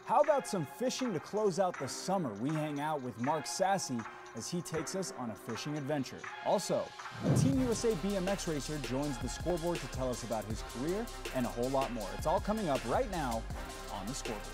How about some fishing to close out the summer? We hang out with Mark Sassy as he takes us on a fishing adventure. Also, a Team USA BMX racer joins the Scoreboard to tell us about his career and a whole lot more. It's all coming up right now on the Scoreboard.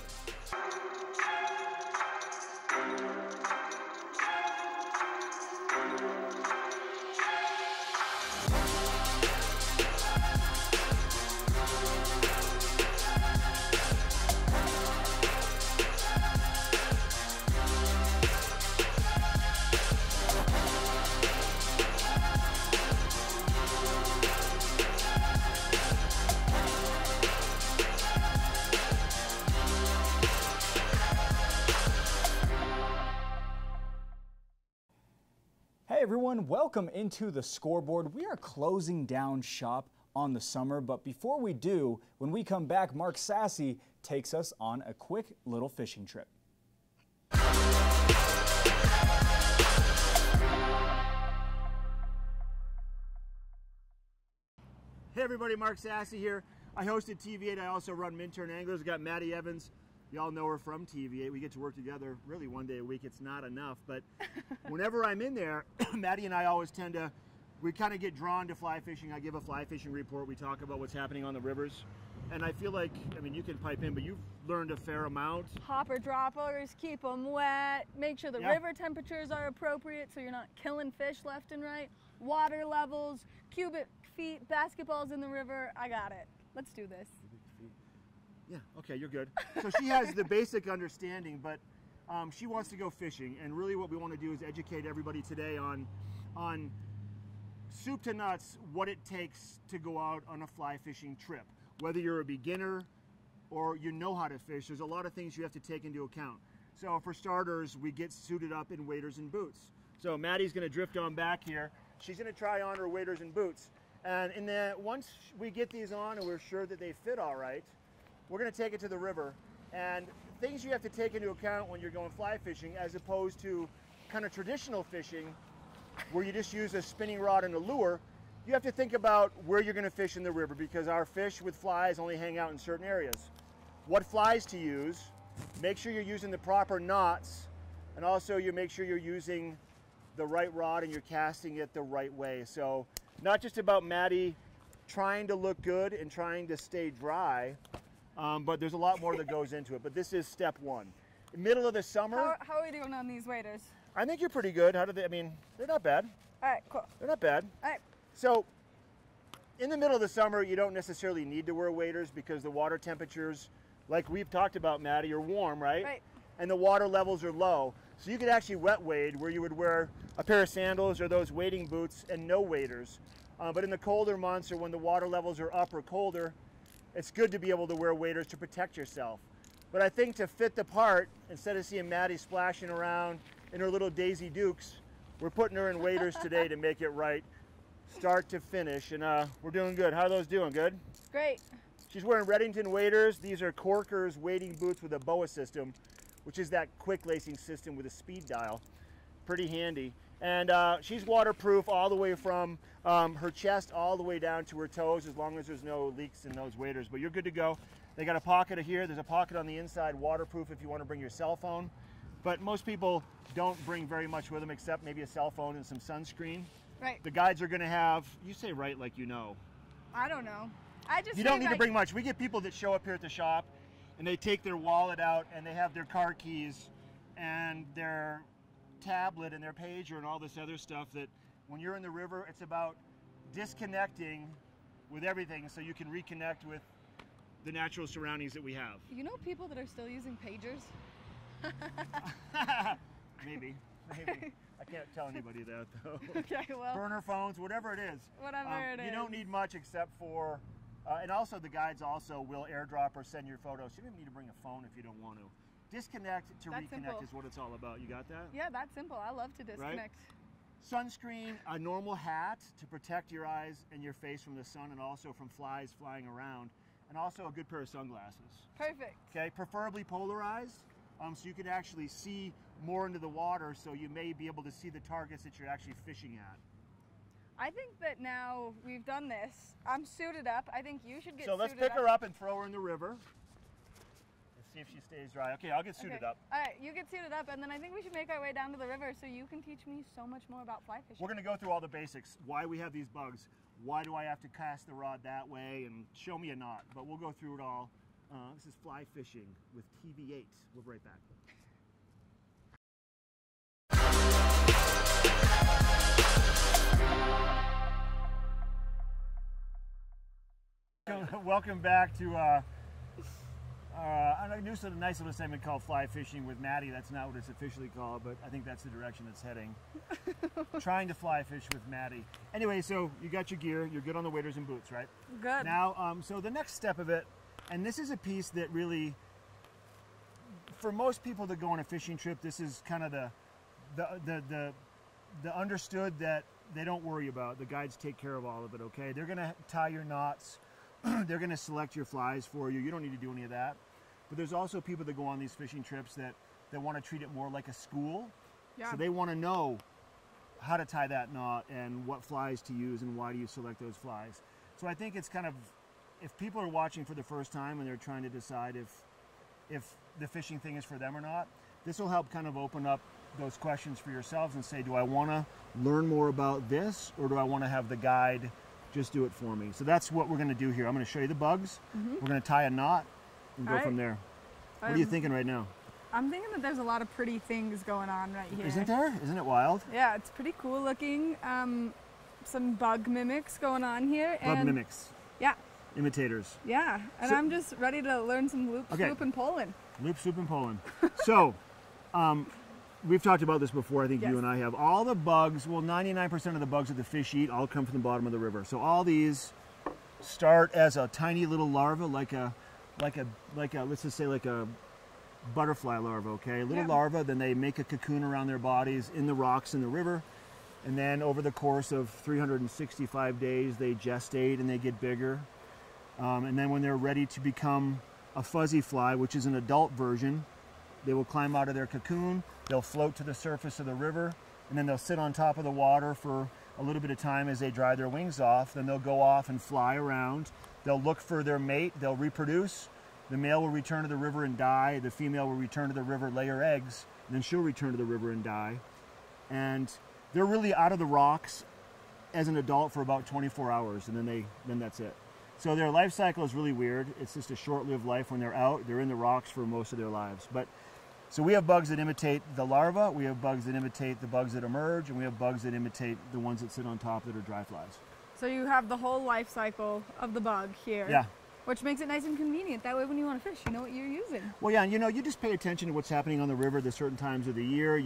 Hey everyone, welcome into the Scoreboard. We are closing down shop on the summer, but before we do, when we come back, Mark Sassy takes us on a quick little fishing trip. Hey everybody, Mark Sassy here. I hosted TV8. I also run Minturn Anglers. Got Maddie Evans. Y'all know her from TV8. We get to work together really one day a week. It's not enough, but whenever I'm in there, Maddie and I always we kind of get drawn to fly fishing. I give a fly fishing report. We talk about what's happening on the rivers. And I feel like, I mean, you can pipe in, but you've learned a fair amount. Hopper droppers, keep them wet, make sure the river temperatures are appropriate so you're not killing fish left and right. Water levels, cubic feet, basketballs in the river. I got it. Let's do this. Yeah, okay, you're good. So she has the basic understanding, but she wants to go fishing, and really what we want to do is educate everybody today on soup to nuts what it takes to go out on a fly fishing trip. Whether you're a beginner or you know how to fish, there's a lot of things you have to take into account. So for starters, we get suited up in waders and boots. So Maddie's going to drift on back here. She's going to try on her waders and boots. And once we get these on and we're sure that they fit all right, we're going to take it to the river. And things you have to take into account when you're going fly fishing as opposed to kind of traditional fishing where you just use a spinning rod and a lure, you have to think about where you're going to fish in the river because our fish with flies only hang out in certain areas. What flies to use, make sure you're using the proper knots, and also you make sure you're using the right rod and you're casting it the right way. So not just about Maddie trying to look good and trying to stay dry, but there's a lot more that goes into it. But this is step one. Middle of the summer. How are we doing on these waders? I think you're pretty good. How do they, I mean, they're not bad. All right, cool. They're not bad. All right. So in the middle of the summer, you don't necessarily need to wear waders because the water temperatures, like we've talked about, Maddie, are warm, right? Right. And the water levels are low. So you could actually wet wade where you would wear a pair of sandals or those wading boots and no waders. But in the colder months or when the water levels are up or colder, it's good to be able to wear waders to protect yourself. But I think to fit the part, instead of seeing Maddie splashing around in her little Daisy Dukes, we're putting her in waders today to make it right, start to finish, and we're doing good. How are those doing? Good? Great. She's wearing Reddington waders. These are Corker's wading boots with a BOA system, which is that quick lacing system with a speed dial. Pretty handy. And she's waterproof all the way from her chest all the way down to her toes, as long as there's no leaks in those waders. But you're good to go. They got a pocket here. There's a pocket on the inside, waterproof if you want to bring your cell phone. But most people don't bring very much with them except maybe a cell phone and some sunscreen. Right. The guides are going to have, you say right like you know. I don't know. I just You don't need to bring much. We get people that show up here at the shop and they take their wallet out and they have their car keys and their tablet and their pager and all this other stuff that when you're in the river, it's about disconnecting with everything so you can reconnect with the natural surroundings that we have. You know people that are still using pagers? Maybe. I can't tell anybody that though. Okay, well. Burner phones, whatever it is. Whatever it is. You don't need much except for, and also the guides also will airdrop or send your photos. You don't need to bring a phone if you don't want to. Disconnect to That's reconnect simple. Is what it's all about. You got that? Yeah, that's simple. I love to disconnect. Right? Sunscreen, a normal hat to protect your eyes and your face from the sun and also from flies flying around, and also a good pair of sunglasses. Perfect. Okay, preferably polarized, so you can actually see more into the water, so you may be able to see the targets that you're actually fishing at. I think that now we've done this, I'm suited up. I think you should get suited up. So let's pick her up and throw her in the river. See if she stays dry. Okay, I'll get suited up. All right, you get suited up, and then I think we should make our way down to the river so you can teach me so much more about fly fishing. We're going to go through all the basics. Why we have these bugs. Why do I have to cast the rod that way? And show me a knot. But we'll go through it all. This is fly fishing with TV8. We'll be right back. Welcome back to a nice little segment called Fly Fishing with Maddie. That's not what it's officially called, but I think that's the direction it's heading. Trying to fly fish with Maddie. Anyway, so you got your gear. You're good on the waders and boots, right? Good. Now, so the next step of it, and this is a piece that really, for most people that go on a fishing trip, this is kind of the understood that they don't worry about. The guides take care of all of it, okay? They're going to tie your knots. They're going to select your flies for you. You don't need to do any of that. But there's also people that go on these fishing trips that want to treat it more like a school. Yeah. So they want to know how to tie that knot and what flies to use and why do you select those flies. So I think it's kind of, if people are watching for the first time and they're trying to decide if the fishing thing is for them or not, this will help kind of open up those questions for yourselves and say, do I want to learn more about this, or do I want to have the guide just do it for me? So that's what we're going to do here. I'm going to show you the bugs. We're going to tie a knot and go from there. What are you thinking right now? I'm thinking that there's a lot of pretty things going on right here. Isn't there? Isn't it wild? Yeah, it's pretty cool looking. Some bug mimics going on here. Bug mimics. Yeah. Imitators. Yeah, and so, I'm just ready to learn some loop, swoop, and polling. Loop, swoop, and polling. So, we've talked about this before, I think you and I have. All the bugs, well, 99% of the bugs that the fish eat all come from the bottom of the river. So all these start as a tiny little larva, like a let's just say like a butterfly larva, okay? A little larva, then they make a cocoon around their bodies in the rocks in the river. And then over the course of 365 days, they gestate and they get bigger. And then when they're ready to become a fuzzy fly, which is an adult version, they will climb out of their cocoon, they'll float to the surface of the river, and then they'll sit on top of the water for a little bit of time as they dry their wings off. Then they'll go off and fly around. They'll look for their mate, they'll reproduce. The male will return to the river and die. The female will return to the river, lay her eggs, and then she'll return to the river and die. And they're really out of the rocks as an adult for about 24 hours, and then that's it. So their life cycle is really weird. It's just a short-lived life when they're out. They're in the rocks for most of their lives. So we have bugs that imitate the larva, we have bugs that imitate the bugs that emerge, and we have bugs that imitate the ones that sit on top that are dry flies. So you have the whole life cycle of the bug here. Yeah. Which makes it nice and convenient. That way when you want to fish, you know what you're using. Well, yeah, and you just pay attention to what's happening on the river at certain times of the year.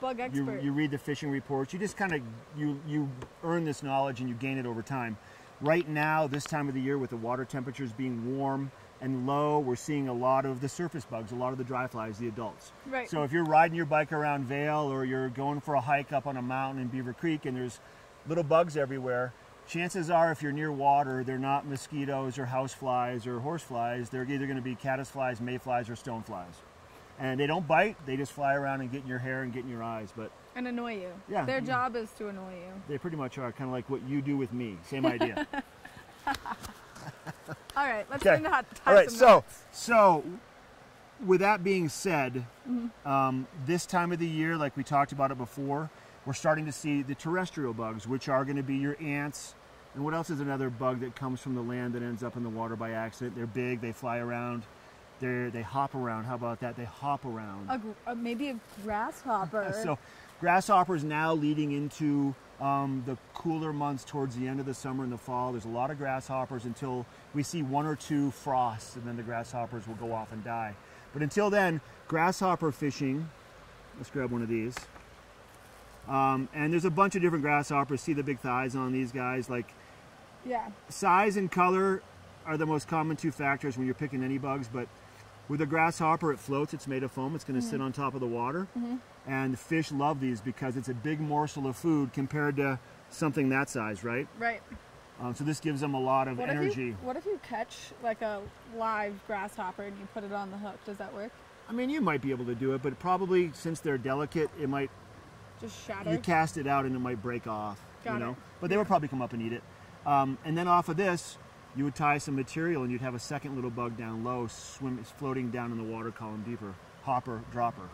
Bug expert. You read the fishing reports. You just kind of, you earn this knowledge and you gain it over time. Right now, this time of the year, with the water temperatures being warm and low, we're seeing a lot of the surface bugs, a lot of the dry flies, the adults. Right. So if you're riding your bike around Vail, or you're going for a hike up on a mountain in Beaver Creek and there's little bugs everywhere, chances are, if you're near water, they're not mosquitoes or house flies or horse flies. They're either going to be caddis flies, mayflies, or stone flies. And they don't bite, they just fly around and get in your hair and get in your eyes. And annoy you. Yeah. Their job is to annoy you. They pretty much are, kind of like what you do with me. Same idea. All right, let's learn how to tie All right, some knots. so with that being said, this time of the year, like we talked about it before, we're starting to see the terrestrial bugs, which are going to be your ants. And what else is another bug that comes from the land that ends up in the water by accident? They're big, they fly around, they hop around. How about that? They hop around. Maybe a grasshopper. So grasshoppers now leading into the cooler months towards the end of the summer and the fall. There's a lot of grasshoppers until we see 1 or 2 frosts, and then the grasshoppers will go off and die. But until then, grasshopper fishing, let's grab one of these. And there's a bunch of different grasshoppers. See the big thighs on these guys? Size and color are the most common 2 factors when you're picking any bugs, but with a grasshopper, it floats, it's made of foam, it's going to sit on top of the water. And fish love these because it's a big morsel of food compared to something that size, right? Right. So this gives them a lot of energy. What if you catch like a live grasshopper and you put it on the hook? Does that work? I mean, you might be able to do it, but probably since they're delicate, it might just shatter. You cast it out and it might break off. Got it. But they would probably come up and eat it. And then off of this, you would tie some material and you'd have a second little bug down low, floating down in the water column deeper. Hopper, dropper.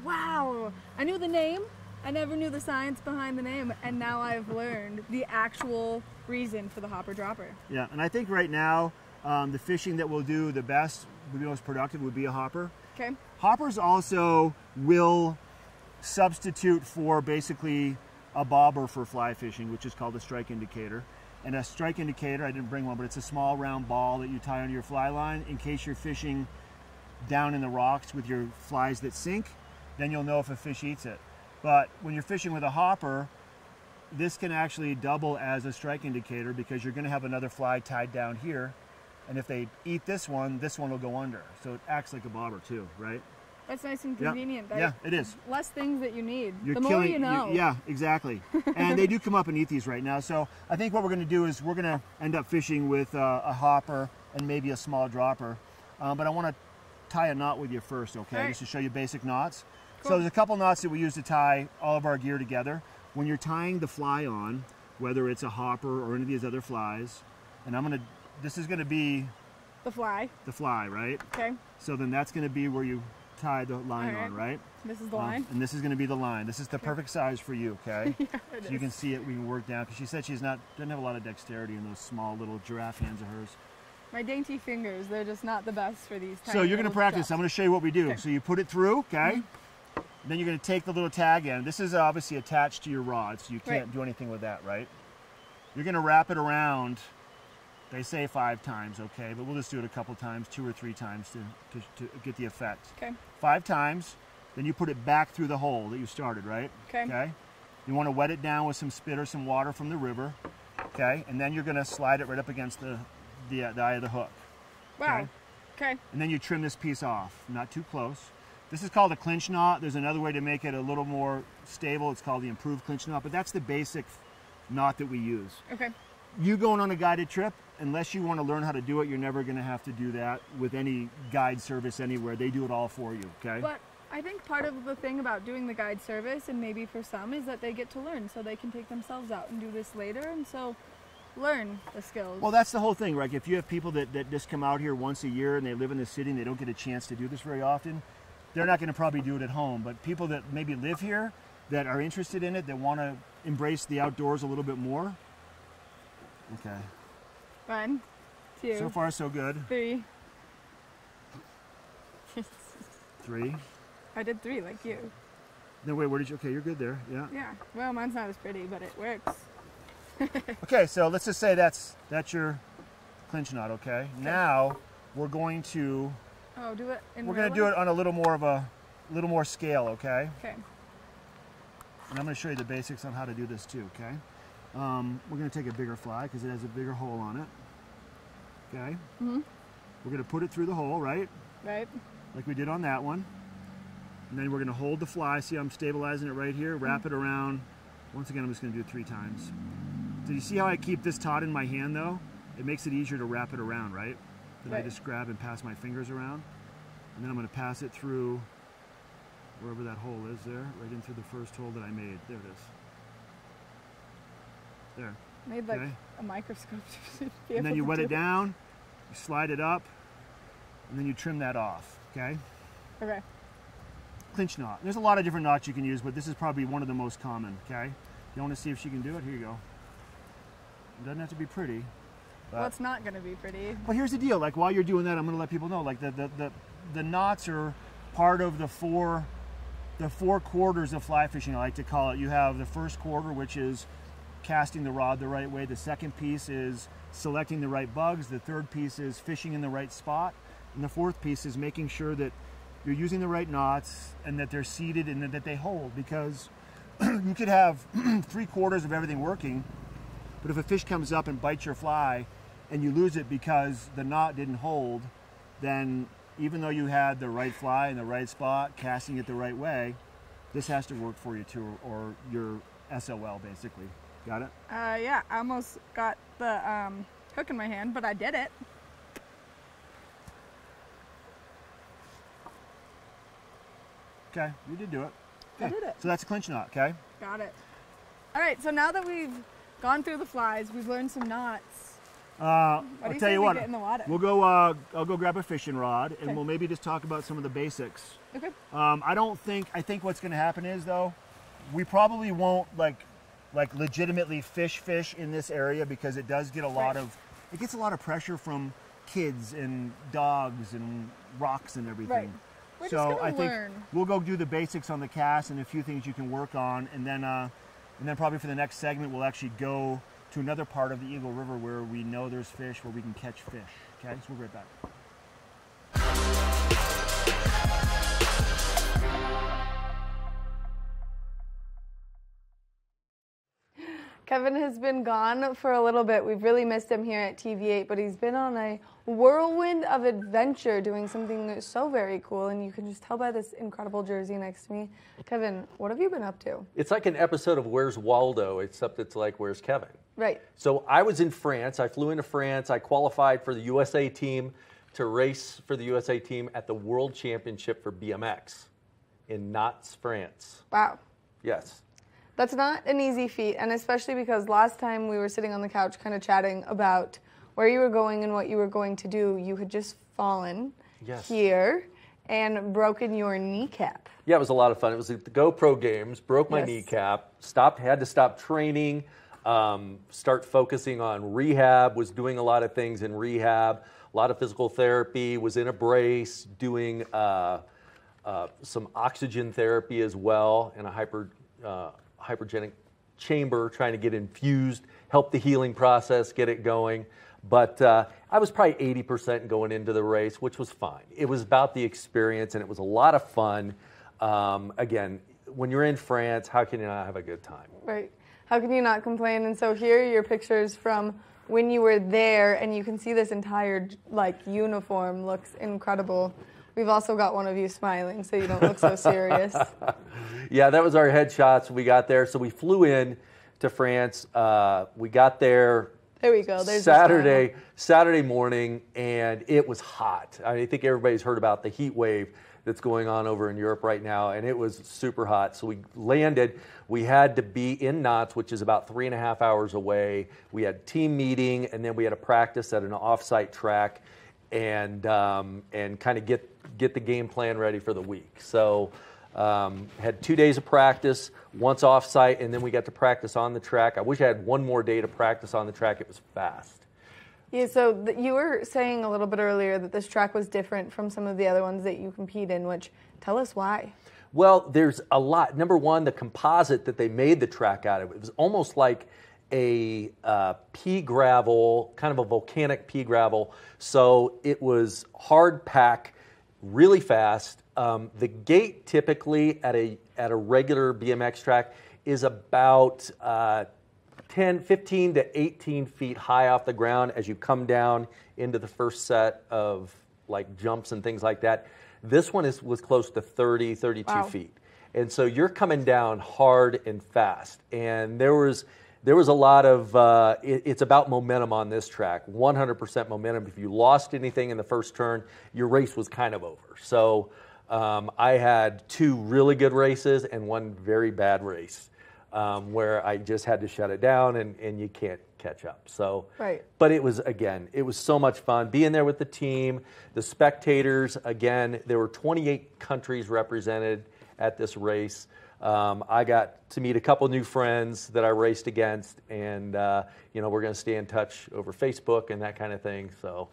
Wow, I knew the name. I never knew the science behind the name, and now I've learned the actual reason for the hopper dropper. Yeah, and I think right now, the fishing that will do the best, would be most productive, would be a hopper. Okay. Hoppers also will substitute for basically a bobber for fly fishing, which is called a strike indicator. And a strike indicator, I didn't bring one, but it's a small round ball that you tie onto your fly line in case you're fishing down in the rocks with your flies that sink, then you'll know if a fish eats it. But when you're fishing with a hopper, this can actually double as a strike indicator because you're going to have another fly tied down here, and if they eat this one will go under. So it acts like a bobber too, right? That's nice and convenient. Yeah, it is. Less things that you need. You're the more you know. Yeah, exactly. And they do come up and eat these right now. So I think what we're going to do is we're going to end up fishing with a hopper and maybe a small dropper. But I want to tie a knot with you first, okay? Right. Just to show you basic knots. Cool. So there's a couple knots that we use to tie all of our gear together. When you're tying the fly on, whether it's a hopper or any of these other flies, and this is going to be The fly. the fly, right? Okay. So then that's going to be where you tie the line on, right? This is the line. And this is going to be the line. This is the perfect size for you, okay? Yeah, So you can see it, we can work down, because she said doesn't have a lot of dexterity in those small little giraffe hands of hers. My dainty fingers, they're just not the best for these tiny So you're going to little practice. straps. I'm going to show you what we do. Okay. So you put it through, okay? Then you're going to take the little tag end. This is obviously attached to your rod, so you can't do anything with that, right? You're going to wrap it around, they say 5 times, okay? But we'll just do it a couple times, 2 or 3 times to get the effect. Okay. 5 times, then you put it back through the hole that you started, right? Okay. You want to wet it down with some spit or some water from the river, okay? And then you're going to slide it right up against the eye of the hook. Wow. Okay. And then you trim this piece off, not too close. This is called a clinch knot. There's another way to make it a little more stable. It's called the improved clinch knot, but that's the basic knot that we use. Okay. You going on a guided trip, unless you want to learn how to do it, you're never going to have to do that with any guide service anywhere. They do it all for you, okay? But I think part of the thing about doing the guide service, and maybe for some, is that they get to learn, so they can take themselves out and do this later, and so learn the skills. Well, that's the whole thing, right? If you have people that just come out here once a year and they live in the city and they don't get a chance to do this very often, they're not going to probably do it at home. But people that maybe live here, that are interested in it, that want to embrace the outdoors a little bit more. Okay. 1, 2, So far, so good. 3. 3. I did 3 like you. No, wait, where did you? Okay, you're good there. Yeah. Yeah. Well, mine's not as pretty, but it works. Okay, so let's just say that's your clinch knot. Okay. Now we're going to Do it in we're going to do it on a little more scale. Okay. Okay. And I'm going to show you the basics on how to do this too. Okay. We're going to take a bigger fly because it has a bigger hole on it. Okay. Mm-hmm. We're going to put it through the hole, right? Right. Like we did on that one. And then we're going to hold the fly. See, I'm stabilizing it right here. Wrap it around. Once again, I'm just going to do it 3 times. So you see how I keep this taut in my hand, though? It makes it easier to wrap it around, right? Then I just grab and pass my fingers around. And then I'm going to pass it through wherever that hole is there, right in through the first hole that I made. There it is. There. Made like Okay. a microscope to be And then able you to wet do it down, you slide it up, and then you trim that off, okay? Okay. Clinch knot. There's a lot of different knots you can use, but this is probably one of the most common, okay? You want to see if she can do it? Here you go. It doesn't have to be pretty. Well, it's not going to be pretty. But here's the deal. Like, while you're doing that, I'm going to let people know, like, the knots are part of the four quarters of fly fishing, I like to call it. You have the first quarter, which is casting the rod the right way. The second piece is selecting the right bugs. The third piece is fishing in the right spot. And the fourth piece is making sure that you're using the right knots and that they're seated and that they hold, because you could have 3/4 of everything working, but if a fish comes up and bites your fly and you lose it because the knot didn't hold, then even though you had the right fly in the right spot, casting it the right way, this has to work for you too, or you're SOL basically. Got it? Yeah, I almost got the hook in my hand, but I did it. Okay, you did do it. I did it. So that's a clinch knot, okay? Got it. All right, so now that we've gone through the flies, we've learned some knots. I'll do you tell say you we what. get in the water? We'll go. I'll go grab a fishing rod, and Okay. we'll maybe just talk about some of the basics. Okay. I think what's going to happen is though, we probably won't like legitimately fish in this area because it does get it gets a lot of pressure from kids and dogs and rocks and everything. Right. We're just So gonna I think learn. we'll go do the basics on the cast and a few things you can work on, and then probably for the next segment we'll actually go to another part of the Eagle River where we know there's fish, where we can catch fish. Okay, so we'll be right back. Kevin has been gone for a little bit. We've really missed him here at TV8, but he's been on a whirlwind of adventure doing something so very cool, and you can just tell by this incredible jersey next to me. Kevin, what have you been up to? It's like an episode of Where's Waldo, except it's like Where's Kevin? Right. So I was in France. I flew into France. I qualified for the USA team to race for the USA team at the World Championship for BMX in Nantes, France. Wow. Yes. That's not an easy feat, and especially because last time we were sitting on the couch kind of chatting about where you were going and what you were going to do, you had just fallen here and broken your kneecap. Yeah, it was a lot of fun. It was at the GoPro Games, broke my kneecap, had to stop training, start focusing on rehab, was doing a lot of things in rehab, a lot of physical therapy, was in a brace, doing some oxygen therapy as well in a hypergenic chamber, trying to get infused, help the healing process, get it going. But I was probably 80% going into the race, which was fine. It was about the experience, and it was a lot of fun. Again, when you're in France, how can you not have a good time? Right. How can you not complain? And so here are your pictures from when you were there, and you can see this entire uniform looks incredible. We've also got one of you smiling, so you don't look so serious. Yeah, that was our headshots. We got there. So we flew in to France. We got there. There we go. There's Saturday morning, and it was hot. I think everybody's heard about the heat wave that's going on over in Europe right now, and it was super hot. So we landed. We had to be in Nantes, which is about 3.5 hours away. We had team meeting, and then we had a practice at an off-site track, and kind of get the game plan ready for the week. So had 2 days of practice, once off-site, and then we got to practice on the track. I wish I had one more day to practice on the track. It was fast. Yeah, so you were saying a little bit earlier that this track was different from some of the other ones that you compete in, which, tell us why. Well, there's a lot. Number one, the composite that they made the track out of, it was almost like a pea gravel, kind of a volcanic pea gravel. So it was hard pack, really fast. The gate typically at a regular BMX track is about 15 to 18 feet high off the ground as you come down into the first set of jumps and things like that. This one was close to 30, 32 feet. And so you're coming down hard and fast. And there was a lot of, it's about momentum on this track, 100% momentum. If you lost anything in the first turn, your race was kind of over. So I had 2 really good races and 1 very bad race where I just had to shut it down, and you can't catch up. So, but it was so much fun being there with the team, the spectators. Again, there were 28 countries represented at this race. I got to meet a couple new friends that I raced against, and we're going to stay in touch over Facebook and that kind of thing. So.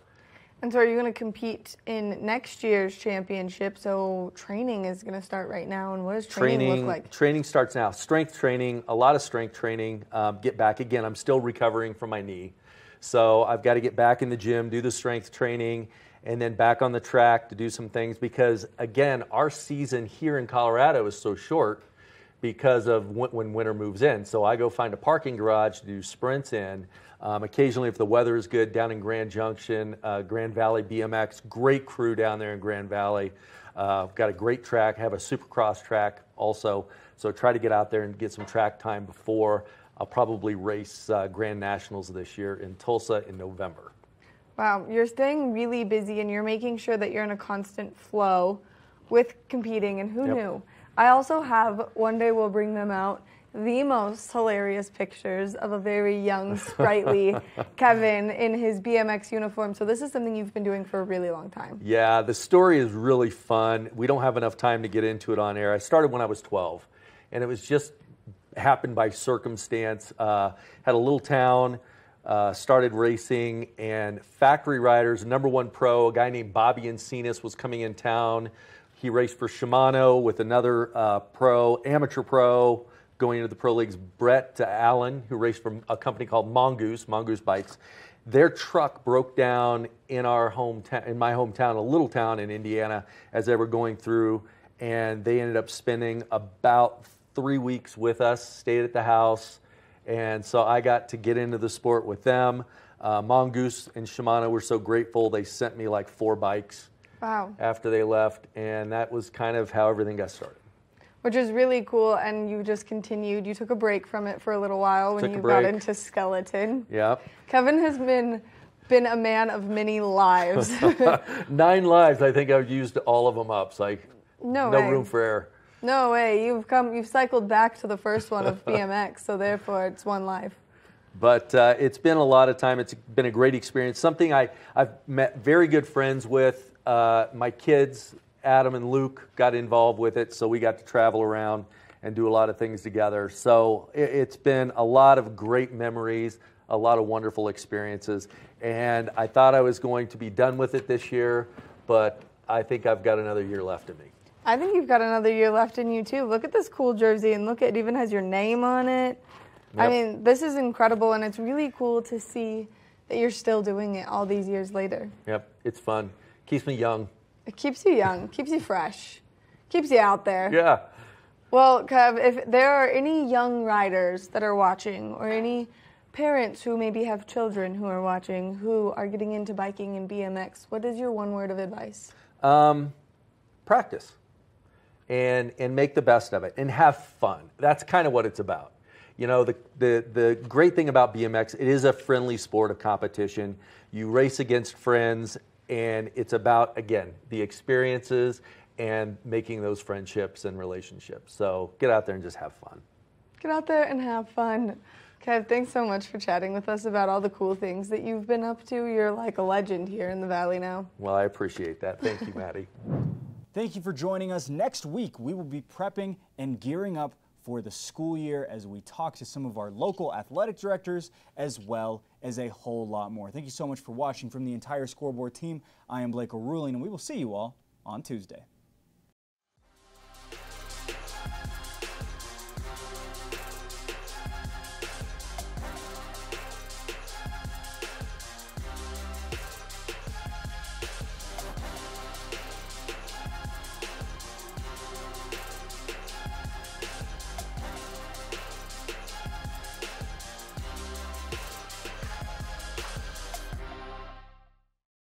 And so are you going to compete in next year's championship? So training is going to start right now, and what does training look like? Training starts now. Strength training, a lot of strength training. Get back again. I'm still recovering from my knee, so I've got to get back in the gym, do the strength training, and then back on the track to do some things because again, our season here in Colorado is so short because of when winter moves in. So I go find a parking garage to do sprints in. Occasionally, if the weather is good, down in Grand Junction, Grand Valley BMX, great crew down there in Grand Valley. Got a great track, have a supercross track also. So try to get out there and get some track time before I'll probably race Grand Nationals this year in Tulsa in November. Wow, you're staying really busy and you're making sure that you're in a constant flow with competing, and who knew? I also have, one day we'll bring them out, the most hilarious pictures of a very young, sprightly Kevin in his BMX uniform. So this is something you've been doing for a really long time. Yeah, the story is really fun. We don't have enough time to get into it on air. I started when I was 12, and it was just happened by circumstance. Had a little town, started racing, and Factory Riders, #1 pro, a guy named Bobby Encinas was coming in town. He raced for Shimano with another amateur pro, going into the pro leagues, Brett Allen, who raced for a company called Mongoose Bikes. Their truck broke down in my hometown, a little town in Indiana, as they were going through, and they ended up spending about 3 weeks with us, stayed at the house, and so I got to get into the sport with them. Mongoose and Shimano were so grateful, they sent me like 4 bikes. Wow. After they left, and that was kind of how everything got started. Which is really cool, and you just continued. You took a break from it for a little while when you got into skeleton. Yep. Kevin has been a man of many lives. 9 lives, I think I've used all of them up. It's like no room for error. No way. You've cycled back to the first one of BMX, so therefore it's 1 life. But it's been a lot of time. It's been a great experience. Something I've met very good friends with. My kids, Adam and Luke, got involved with it, so we got to travel around and do a lot of things together. So it's been a lot of great memories, a lot of wonderful experiences, and I thought I was going to be done with it this year, but I think I've got another year left in me. I think you've got another year left in you, too. Look at this cool jersey, and look, it even has your name on it. Yep. I mean, this is incredible, and it's really cool to see that you're still doing it all these years later. Yep, it's fun. Keeps me young. It keeps you young, keeps you fresh, keeps you out there. Yeah. Well, Kev, if there are any young riders that are watching, or any parents who maybe have children who are watching who are getting into biking and BMX, what is your 1 word of advice? Practice and make the best of it and have fun. That's kind of what it's about. You know, the great thing about BMX, it is a friendly sport of competition. You race against friends. And it's about, again, the experiences and making those friendships and relationships. So get out there and just have fun. Get out there and have fun. Kev, thanks so much for chatting with us about all the cool things that you've been up to. You're like a legend here in the Valley now. Well, I appreciate that. Thank you, Maddie. Thank you for joining us. Next week, we will be prepping and gearing up for the school year as we talk to some of our local athletic directors, as well as a whole lot more. Thank you so much for watching. From the entire Scoreboard team, I am Blake O'Ruling, and we will see you all on Tuesday.